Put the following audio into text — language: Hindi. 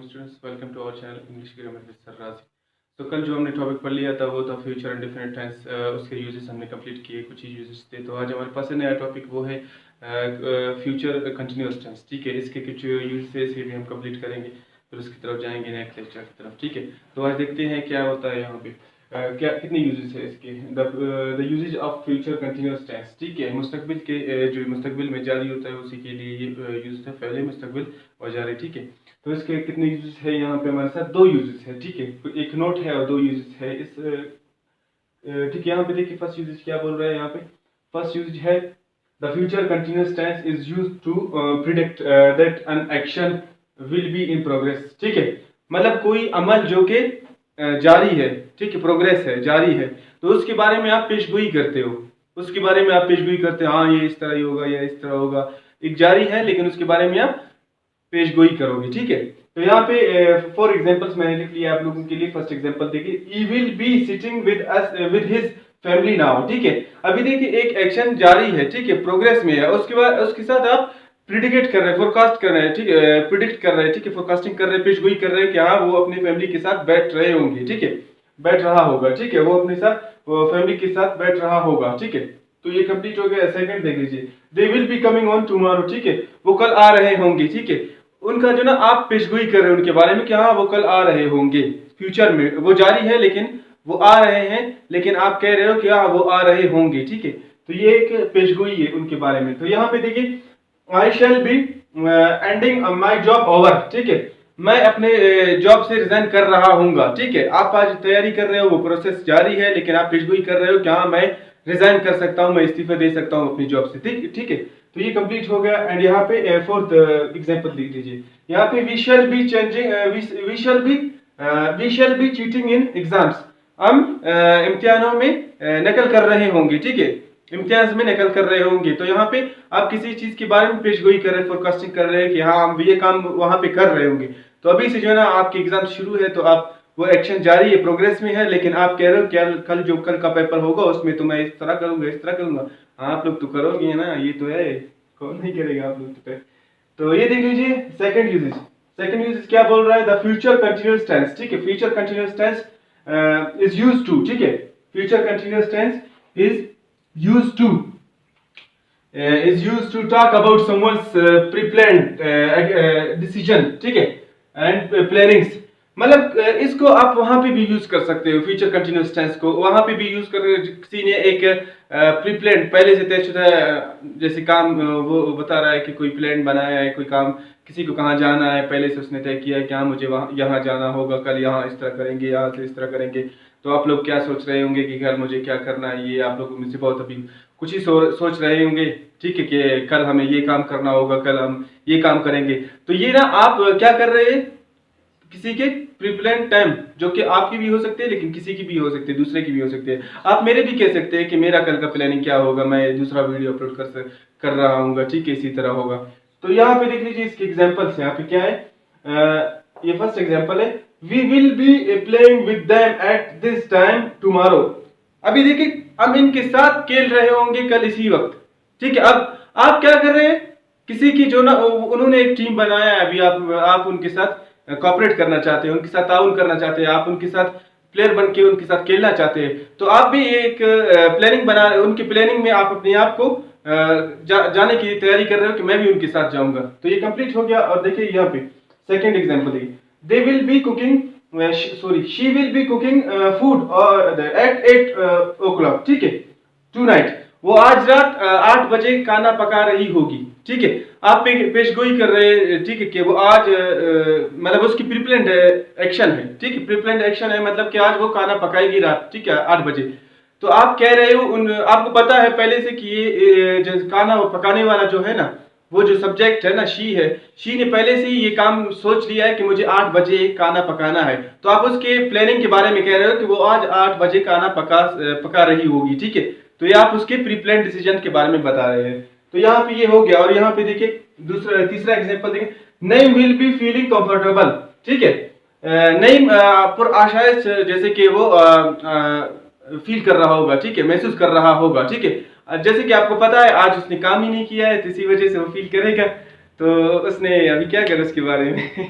Students, welcome to our channel English grammar with sir Raji. तो कल जो हमने टॉपिक पढ़ लिया था वो था फ्यूचर एंड डिफिनिट टेंस। उसके यूजेस हमने कंप्लीट किए, कुछ ही यूजेस थे। तो आज हमारे पास नया टॉपिक वो है फ्यूचर कंटिन्यूअस टेंस। ठीक है, इसके कुछ यूजेस भी हम कंप्लीट करेंगे, फिर उसकी तरफ जाएंगे नेक्स्ट लेक्चर की तरफ। ठीक है, तो आज देखते हैं क्या होता है यहाँ पे। क्या कितने यूजेस है इसके। The uses of future continuous tense. ठीक है, मुस्तकबिल के जो मुस्तकबिल में जारी होता है उसी के लिए ये यूज है, पहले मुस्तकबिल और जारी। ठीक है, तो इसके कितने यूजेस है यहाँ पे हमारे साथ, दो यूजेस है। ठीक है, एक नोट है और दो यूजेस है इस। ठीक है, यहाँ पे देखिए फर्स्ट यूजेस क्या बोल रहा है यहाँ पे। फर्स्ट यूज है the future continuous tense is used to predict that an action will be in progress. ठीक है, मतलब कोई अमल जो कि जारी है, ठीक है, प्रोग्रेस है, जारी है, तो उसके बारे में आप पेशगोई करते हो। उसके बारे में आप पेशगोई करते हो, हाँ ये इस तरह ही होगा या इस तरह होगा। एक जारी है लेकिन उसके बारे में आप पेशगोई करोगे। ठीक है, तो यहाँ पे फॉर एग्जांपल्स मैंने लिख लिया आप लोगों के लिए। फर्स्ट एग्जांपल देखिए, he will be sitting with us with his family now. ठीक है, अभी देखिए एक एक्शन जारी है, ठीक है, प्रोग्रेस में है, उसके बाद उसके साथ आप प्रिडिकेट कर रहे हैं, फोरकास्ट कर रहे हैं, ठीक है, प्रिडिक्ट कर रहे हैं, ठीक है, फोरकास्टिंग कर रहे हैं, पेशगोई कर रहे हैं कि हाँ वो अपनी फैमिली के साथ बैठ रहे होंगे। ठीक है, बैठ रहा होगा। ठीक है, वो अपने साथ फैमिली के साथ बैठ रहा होगा। ठीक है, तो ये कंप्लीट हो गया। सेकंड देख लीजिए, they will be coming on tomorrow. ठीक है, वो कल आ रहे होंगे। ठीक है, उनका जो ना आप पेशगोई कर रहे हैं उनके बारे में कि हाँ वो कल आ रहे होंगे। फ्यूचर में वो जारी है लेकिन वो आ रहे हैं, लेकिन आप कह रहे हो कि हाँ वो आ रहे होंगे। ठीक है, तो ये एक पेशगोई है उनके बारे में। तो यहाँ पे देखिए, I shall be ending my job over. ठीक है, मैं अपने जॉब से रिजाइन कर रहा हूँ। ठीक है, आप आज तैयारी कर रहे हो, वो प्रोसेस जारी है लेकिन आप पेशगोई कर रहे हो कि हाँ मैं रिजाइन कर सकता हूँ, मैं इस्तीफा दे सकता हूँ अपनी जॉब से। ठीक है, तो ये कंप्लीट हो गया। एंड यहाँ पे फोर्थ एग्जांपल लिख लीजिए। यहाँ पे we shall be changing we shall be cheating in exams. हम इम्तिहानों में नकल कर रहे होंगे। ठीक है, इम्तिहान में नकल कर रहे होंगे। तो यहाँ पे आप किसी चीज के बारे में पेशगोई कर रहे हैं, फोरकास्टिंग कर रहे हैं कि हाँ हम ये काम वहां पे कर रहे होंगे। तो अभी से जो है ना आपके एग्जाम शुरू है, तो आप वो एक्शन जारी है, प्रोग्रेस में है, लेकिन आप कह रहे हो क्या कल जो कल का पेपर होगा उसमें तो मैं इस तरह करूंगा, इस तरह करूंगा। हाँ आप लोग तो करोगे ना, ये तो है, कौन नहीं करेगा आप लोग तो ये देख लीजिए सेकंड यूजेज। सेकंड यूजेज क्या बोल रहा है, द फ्यूचर कंटिन्यूअस टेंस। ठीक है, future continuous tense is used to. ठीक है, future continuous tense is used to talk about someone's pre-planned decision। ठीक है, and plannings। मतलब इसको आप वहां पे भी यूज कर सकते हो, फ्यूचर कंटिन्यूअस टेंस को वहां पे भी यूज कर। किसी ने एक प्री प्लान पहले से तयशुदा जैसे काम वो बता रहा है कि कोई प्लान बनाया है, कोई काम किसी को कहाँ जाना है, पहले से उसने तय किया है कि हाँ मुझे वहाँ यहाँ जाना होगा, कल यहाँ इस तरह करेंगे, यहाँ से इस तरह करेंगे। तो आप लोग क्या सोच रहे होंगे कि कल मुझे क्या करना है, ये आप लोग में से बहुत अभी कुछ ही सोच रहे होंगे। ठीक है, कि कल हमें ये काम करना होगा, कल हम ये काम करेंगे। तो ये ना आप क्या कर रहे हैं, किसी के प्रीप्लान टाइम जो कि आपकी भी हो सकती है लेकिन किसी की भी हो सकती है, दूसरे की भी हो सकती है। आप मेरे भी कह सकते हैं कि मेरा कल का प्लानिंग क्या होगा, मैं दूसरा वीडियो अपलोड कर रहा हूँ। ठीक है, इसी तरह होगा। तो यहाँ पे देख लीजिए इसके एग्जांपल्स। यहाँ पे क्या है, ये फर्स्ट एग्जांपल है, we will be playing with them at this time tomorrow. अभी देखिए हम इनके साथ खेल रहे होंगे कल इसी वक्त। ठीक है, अब आप क्या कर रहे हैं, किसी की जो ना उन्होंने एक टीम बनाया है, अभी आप उनके साथ कोऑपरेट करना चाहते हैं, उनके साथ ताउन करना चाहते हैं, आप उनके साथ प्लेयर बन के उनके साथ खेलना चाहते हैं। तो आप भी एक प्लानिंग बना, उनकी प्लानिंग में आप अपने आप को जाने की तैयारी कर रहे हो कि मैं भी उनके साथ जाऊंगा। तो ये कंप्लीट हो गया। और देखिए यहाँ पे सेकंड एग्जांपल देखिए, they will be cooking she will be cooking food at 8 o'clock। ठीक है, टुनाइट। वो आज रात 8 बजे खाना पका रही होगी। ठीक है, आप पेशगोई कर रहे हैं। ठीक है, कि वो आज मतलब उसकी प्रीप्लान्ड एक्शन है। ठीक है, प्रीप्लान्ड एक्शन है मतलब कि आज वो खाना पकाएगी रात। ठीक है, 8 बजे। तो आप कह रहे हो आपको पता है पहले से कि ये जो खाना पकाने वाला जो है ना, वो जो सब्जेक्ट है ना, शी ने पहले से ही ये काम सोच लिया है कि मुझे 8 बजे खाना पकाना है। तो आप उसके प्लानिंग के बारे में कह रहे हो कि वो आज 8 बजे खाना पका रही होगी। ठीक है, तो ये आप उसके प्री प्लान डिसीजन के बारे में बता रहे हैं। तो यहाँ पे ये हो गया। और यहाँ पे देखिए तीसरा एग्जांपल देखिए, Naeem will be feeling comfortable. ठीक है, नईम पर आशाएं जैसे कि वो फील कर रहा होगा। ठीक है, महसूस कर रहा होगा। ठीक है, जैसे कि आपको पता है आज उसने काम ही नहीं किया है, तो इसी वजह से वो फील करेगा। तो उसने अभी क्या करा उसके बारे में